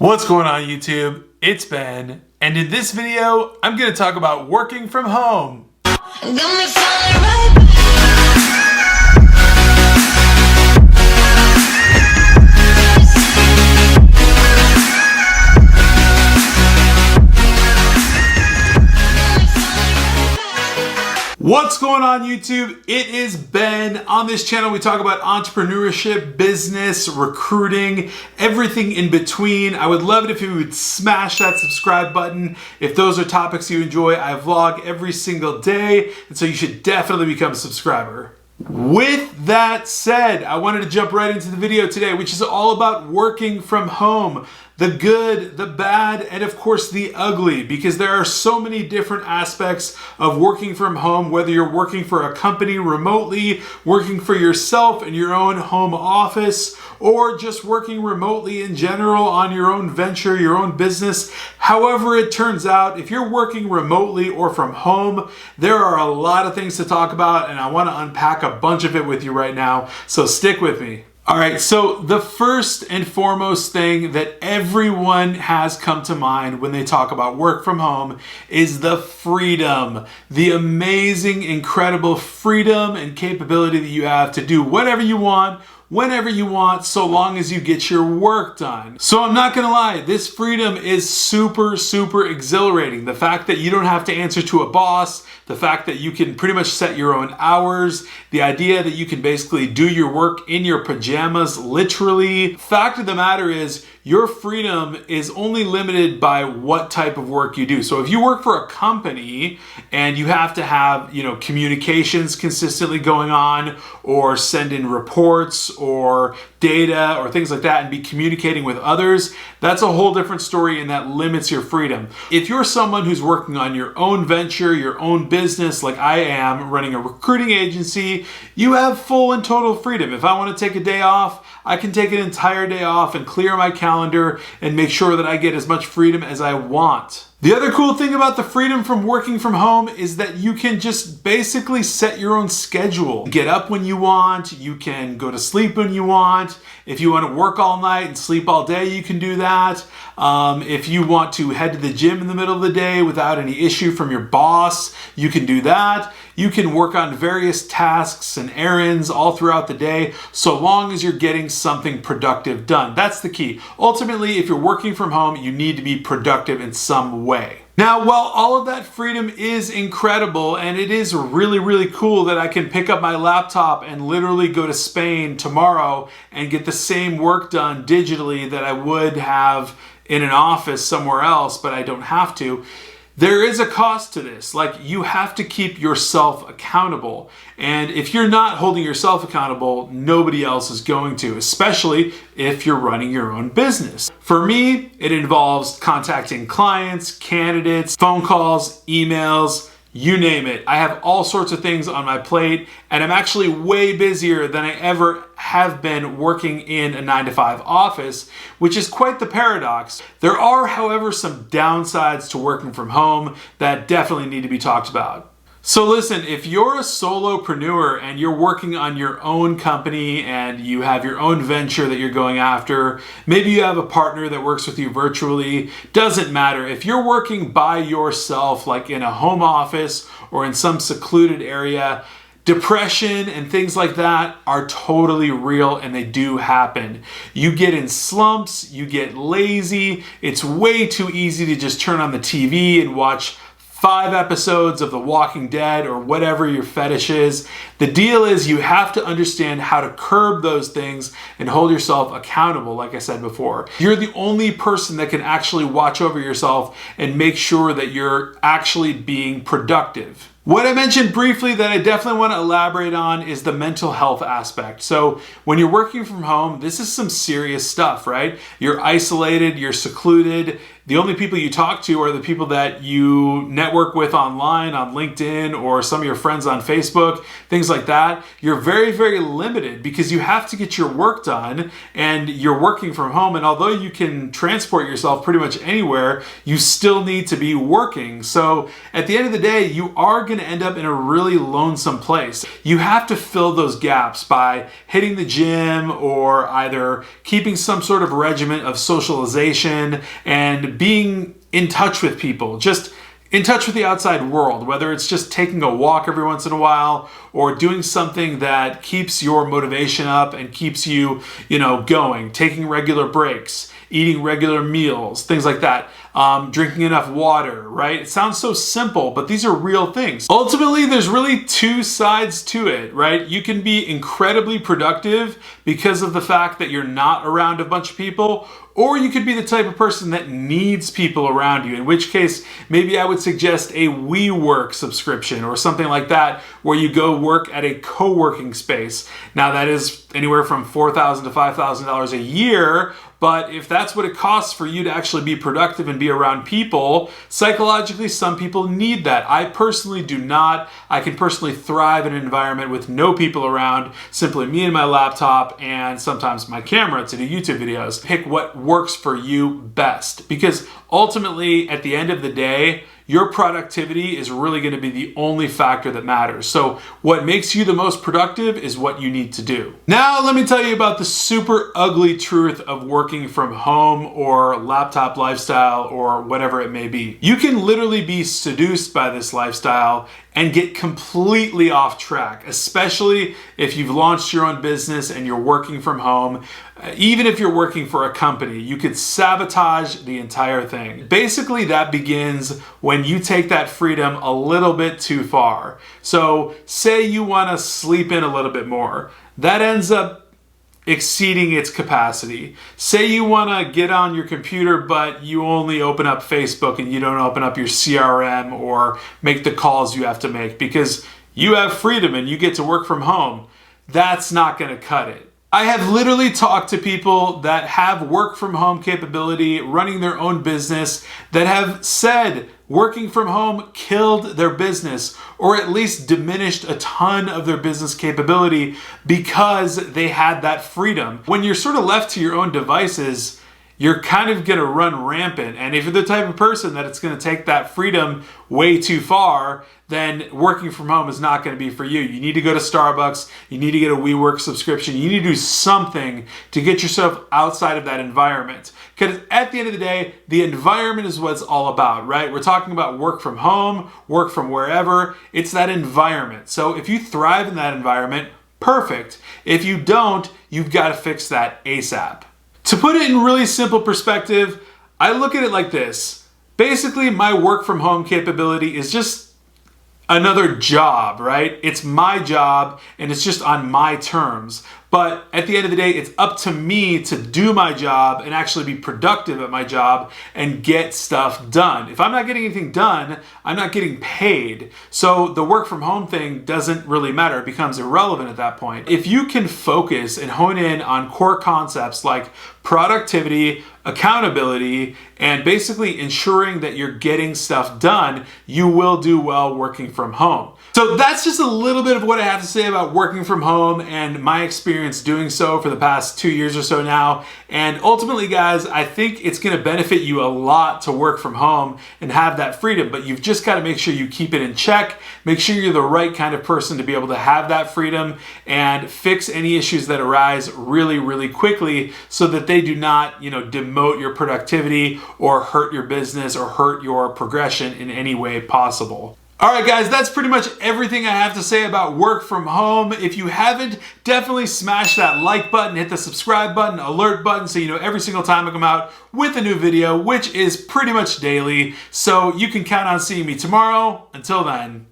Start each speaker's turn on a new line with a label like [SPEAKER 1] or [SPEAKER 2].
[SPEAKER 1] What's going on YouTube? It's Ben, and in this video, I'm going to talk about working from home. What's going on YouTube? It is Ben. On this channel we talk about entrepreneurship, business, recruiting, everything in between. I would love it if you would smash that subscribe button if those are topics you enjoy. I vlog every single day, and so you should definitely become a subscriber. With that said, I wanted to jump right into the video today, which is all about working from home. The good, the bad, and of course the ugly, because there are so many different aspects of working from home, whether you're working for a company remotely, working for yourself in your own home office, or just working remotely in general on your own venture, your own business. However it turns out, if you're working remotely or from home, there are a lot of things to talk about, and I want to unpack a bunch of it with you right now, so stick with me. All right, so the first and foremost thing that everyone has come to mind when they talk about work from home is the freedom, the amazing, incredible freedom and capability that you have to do whatever you want, whenever you want, so long as you get your work done. So I'm not gonna lie, this freedom is super, super exhilarating. The fact that you don't have to answer to a boss, the fact that you can pretty much set your own hours, the idea that you can basically do your work in your pajamas, literally. Fact of the matter is, your freedom is only limited by what type of work you do. So if you work for a company and you have to have, communications consistently going on, or send in reports or data or things like that and be communicating with others, that's a whole different story, and that limits your freedom. If you're someone who's working on your own venture, your own business, like I am, running a recruiting agency, you have full and total freedom. If I want to take a day off, I can take an entire day off and clear my calendar and make sure that I get as much freedom as I want. The other cool thing about the freedom from working from home is that you can just basically set your own schedule. Get up when you want, you can go to sleep when you want. If you want to work all night and sleep all day, you can do that. If you want to head to the gym in the middle of the day without any issue from your boss, you can do that. You can work on various tasks and errands all throughout the day, so long as you're getting something productive done. That's the key. Ultimately, if you're working from home, you need to be productive in some way. Now, while all of that freedom is incredible, and it is really, really cool that I can pick up my laptop and literally go to Spain tomorrow and get the same work done digitally that I would have in an office somewhere else, but I don't have to. There is a cost to this. Like, you have to keep yourself accountable. And if you're not holding yourself accountable, nobody else is going to, especially if you're running your own business. For me, it involves contacting clients, candidates, phone calls, emails, you name it. I have all sorts of things on my plate, and I'm actually way busier than I ever have been working in a 9-to-5 office, which is quite the paradox. There are, however, some downsides to working from home that definitely need to be talked about. So listen, if you're a solopreneur and you're working on your own company and you have your own venture that you're going after, maybe you have a partner that works with you virtually, doesn't matter. If you're working by yourself, like in a home office or in some secluded area, depression and things like that are totally real, and they do happen. You get in slumps, you get lazy. It's way too easy to just turn on the TV and watch 5 episodes of The Walking Dead or whatever your fetish is. The deal is you have to understand how to curb those things and hold yourself accountable, like I said before. You're the only person that can actually watch over yourself and make sure that you're actually being productive. What I mentioned briefly that I definitely want to elaborate on is the mental health aspect. So when you're working from home, this is some serious stuff, right? You're isolated, you're secluded. The only people you talk to are the people that you network with online, on LinkedIn, or some of your friends on Facebook, things like that. You're very, very limited because you have to get your work done, and you're working from home. And although you can transport yourself pretty much anywhere, you still need to be working. So at the end of the day, you are going going to end up in a really lonesome place. You have to fill those gaps by hitting the gym or either keeping some sort of regimen of socialization and being in touch with people, just in touch with the outside world, whether it's just taking a walk every once in a while or doing something that keeps your motivation up and keeps you, going, taking regular breaks, eating regular meals, things like that. Drinking enough water, right? It sounds so simple, but these are real things. Ultimately, there's really two sides to it, right? You can be incredibly productive because of the fact that you're not around a bunch of people, or you could be the type of person that needs people around you, in which case, maybe I would suggest a WeWork subscription or something like that, where you go work at a co-working space. Now, that is anywhere from $4,000 to $5,000 a year, but if that's what it costs for you to actually be productive and be around people, psychologically, some people need that. I personally do not. I can personally thrive in an environment with no people around, simply me and my laptop and sometimes my camera to do YouTube videos. Pick what works for you best, because ultimately, at the end of the day, your productivity is really going to be the only factor that matters. So what makes you the most productive is what you need to do. Now, let me tell you about the super ugly truth of working from home or laptop lifestyle or whatever it may be. You can literally be seduced by this lifestyle and get completely off track, especially if you've launched your own business and you're working from home. Even if you're working for a company, you could sabotage the entire thing. Basically, that begins when you take that freedom a little bit too far. So say you want to sleep in a little bit more. That ends up exceeding its capacity. Say you want to get on your computer, but you only open up Facebook and you don't open up your CRM or make the calls you have to make because you have freedom and you get to work from home. That's not going to cut it. I have literally talked to people that have work from home capability, running their own business, that have said working from home killed their business or at least diminished a ton of their business capability because they had that freedom. When you're sort of left to your own devices, you're kind of going to run rampant. And if you're the type of person that it's going to take that freedom way too far, then working from home is not going to be for you. You need to go to Starbucks. You need to get a WeWork subscription. You need to do something to get yourself outside of that environment. Because at the end of the day, the environment is what it's all about, right? We're talking about work from home, work from wherever. It's that environment. So if you thrive in that environment, perfect. If you don't, you've got to fix that ASAP. To put it in really simple perspective, I look at it like this. Basically, my work from home capability is just another job, right? It's my job and it's just on my terms. But at the end of the day, it's up to me to do my job and actually be productive at my job and get stuff done. If I'm not getting anything done, I'm not getting paid. So the work from home thing doesn't really matter. It becomes irrelevant at that point. If you can focus and hone in on core concepts like productivity, accountability, and basically ensuring that you're getting stuff done, you will do well working from home. So that's just a little bit of what I have to say about working from home and my experience doing so for the past 2 years or so now. And ultimately, guys, I think it's going to benefit you a lot to work from home and have that freedom, but you've just got to make sure you keep it in check. Make sure you're the right kind of person to be able to have that freedom and fix any issues that arise really, really quickly so that they do not, demote your productivity or hurt your business or hurt your progression in any way possible. All right, guys, that's pretty much everything I have to say about work from home. If you haven't, definitely smash that like button, hit the subscribe button, alert button, so you know every single time I come out with a new video, which is pretty much daily. So you can count on seeing me tomorrow. Until then.